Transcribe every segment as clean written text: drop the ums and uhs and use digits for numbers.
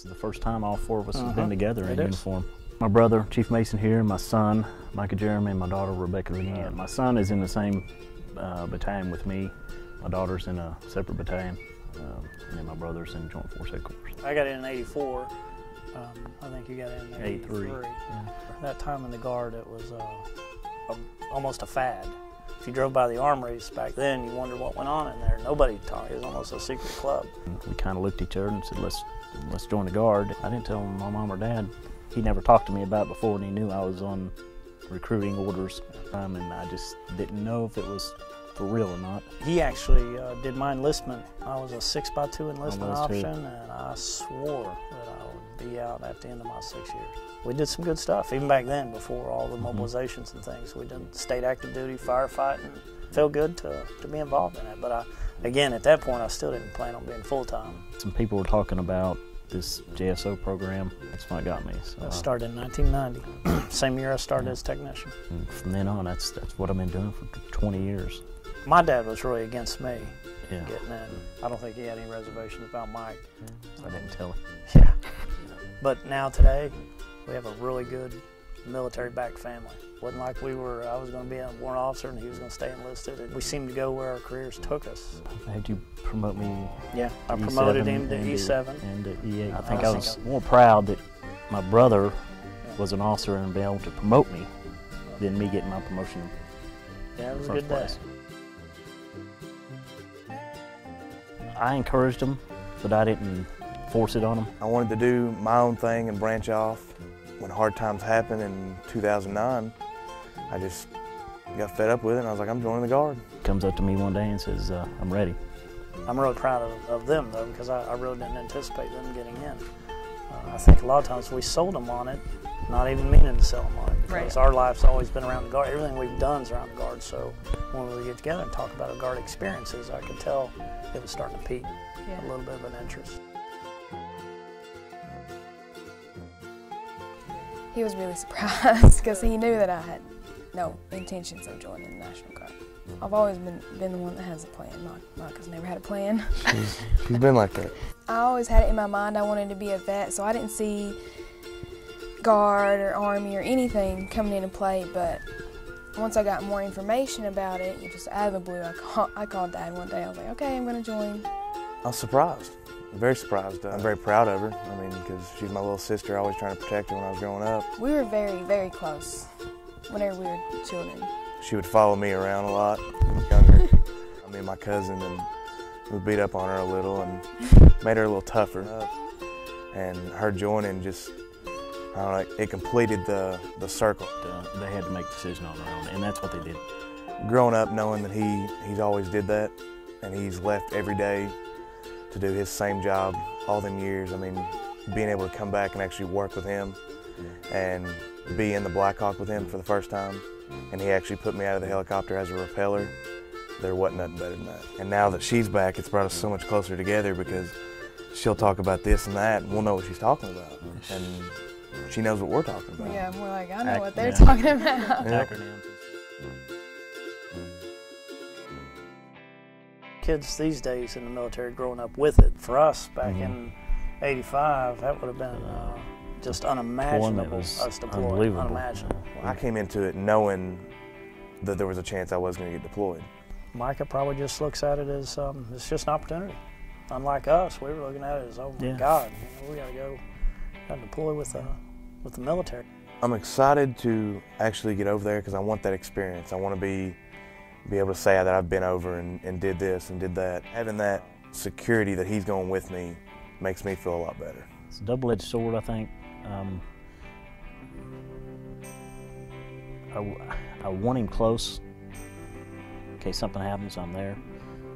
is the first time all four of us have been together in uniform. My brother, Chief Mason here, my son, Micah Jeremy, and my daughter, Rebecca Leanne. My son is in the same battalion with me. My daughter's in a separate battalion, and then my brother's in Joint Force Headquarters. I got in '84. I think you got in '83. Yeah. That time in the Guard, it was almost a fad. If you drove by the armories back then, you wondered what went on in there. Nobody talked. It was almost a secret club. We kind of looked at each other and said, let's join the Guard. I didn't tell my mom or dad. He never talked to me about it before, and he knew I was on recruiting orders, and I just didn't know if it was for real or not. He actually did my enlistment. I was a 6x2 enlistment option, and I swore that I would be out at the end of my 6 years. We did some good stuff, even back then, before all the mobilizations and things. We did state active duty, firefighting. Felt good to be involved in it, but again, at that point, I still didn't plan on being full-time. Some people were talking about this JSO program. That's what got me. So I started in 1990, same year I started as technician. And from then on, that's what I've been doing for 20 years. My dad was really against me getting in. I don't think he had any reservations about Mike. I didn't tell him. Yeah. But now today, we have a really good military-backed family. Wasn't like I was going to be a warrant officer and he was going to stay enlisted. We seemed to go where our careers took us. Had you promote me? Yeah, I promoted him to E7. And to E8. I think I was more proud that my brother was an officer and being able to promote me than me getting my promotion. Yeah, it was a good day. I encouraged him, but I didn't force it on him. I wanted to do my own thing and branch off. When hard times happened in 2009, I just got fed up with it and I was like, I'm joining the Guard. He comes up to me one day and says, I'm ready. I'm really proud of them though, because I really didn't anticipate them getting in. I think a lot of times we sold them on it, not even meaning to sell them on it, because our life's always been around the Guard. Everything we've done is around the Guard, so when we get together and talk about our Guard experiences, I could tell it was starting to peak a little bit of an interest. He was really surprised because he knew that I had no intentions of joining the National Guard. I've always been the one that has a plan. Micah's never had a plan. She's been like that. I always had it in my mind I wanted to be a vet, so I didn't see Guard or Army or anything coming into play, but once I got more information about it, just out of the blue, I called Dad one day. I was like, okay, I'm going to join. I was surprised. Very surprised. I'm very proud of her. I mean, because she's my little sister, always trying to protect her when I was growing up. We were very, very close whenever we were children. She would follow me around a lot when I was younger. Me and my cousin, and we beat up on her a little and made her a little tougher. And her joining just, I don't know, it completed the circle. They had to make decisions on their own, and that's what they did. Growing up knowing that he's always did that, and he's left every day to do his same job all them years. I mean, being able to come back and actually work with him and be in the Black Hawk with him for the first time, and he actually put me out of the helicopter as a rappeller, there wasn't nothing better than that. And now that she's back, it's brought us so much closer together because she'll talk about this and that, and we'll know what she's talking about. And she knows what we're talking about. Yeah, we're like, I know what they're talking about. Acronyms. Kids these days in the military growing up with it. For us back in '85, that would have been just unimaginable. Us deployed, unimaginable. I came into it knowing that there was a chance I was going to get deployed. Micah probably just looks at it as it's just an opportunity. Unlike us, we were looking at it as, oh my God, we got to go deploy with the military. I'm excited to actually get over there because I want that experience. I want to be able to say that I've been over and did this and did that. Having that security that he's going with me makes me feel a lot better. It's a double-edged sword, I think. I want him close in case something happens, I'm there,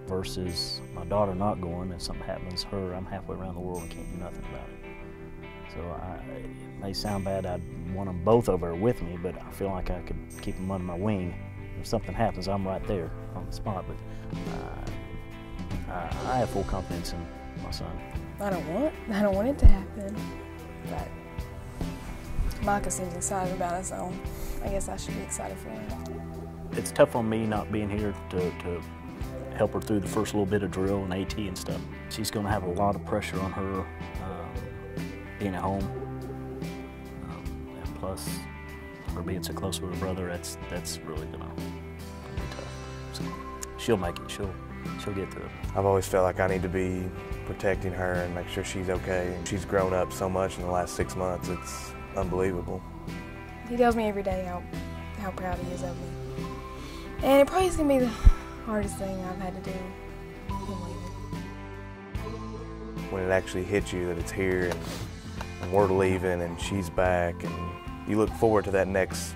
versus my daughter not going. If something happens to her, I'm halfway around the world and can't do nothing about it. So it may sound bad, I'd want them both over with me, but I feel like I could keep them under my wing. If something happens, I'm right there on the spot, but I have full confidence in my son. I don't want it to happen, but Micah seems excited about it, so I guess I should be excited for him. It's tough on me not being here to help her through the first little bit of drill and AT and stuff. She's going to have a lot of pressure on her being at home, and plus her being so close with her brother, that's really gonna be tough. So she'll make it. She'll get through it. I've always felt like I need to be protecting her and make sure she's okay. She's grown up so much in the last 6 months. It's unbelievable. He tells me every day how proud he is of me. And it probably is going to be the hardest thing I've had to do, him leaving. When it actually hits you that it's here and we're leaving and she's back, and you look forward to that next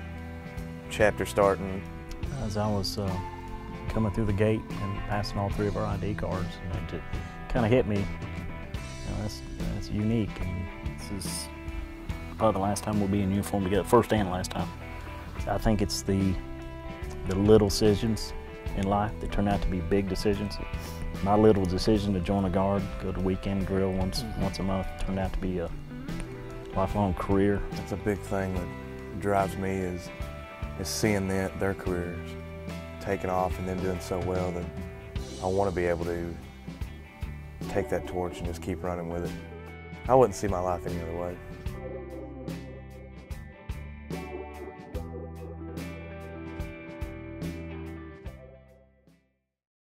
chapter starting. As I was coming through the gate and passing all 3 of our ID cards, and it kind of hit me. That's unique, and this is probably the last time we'll be in uniform together, first and last time. I think it's the little decisions in life that turn out to be big decisions. My little decision to join a guard, go to weekend drill once a month, turned out to be a lifelong career. That's a big thing that drives me is seeing their careers taking off and them doing so well that I want to be able to take that torch and just keep running with it. I wouldn't see my life any other way.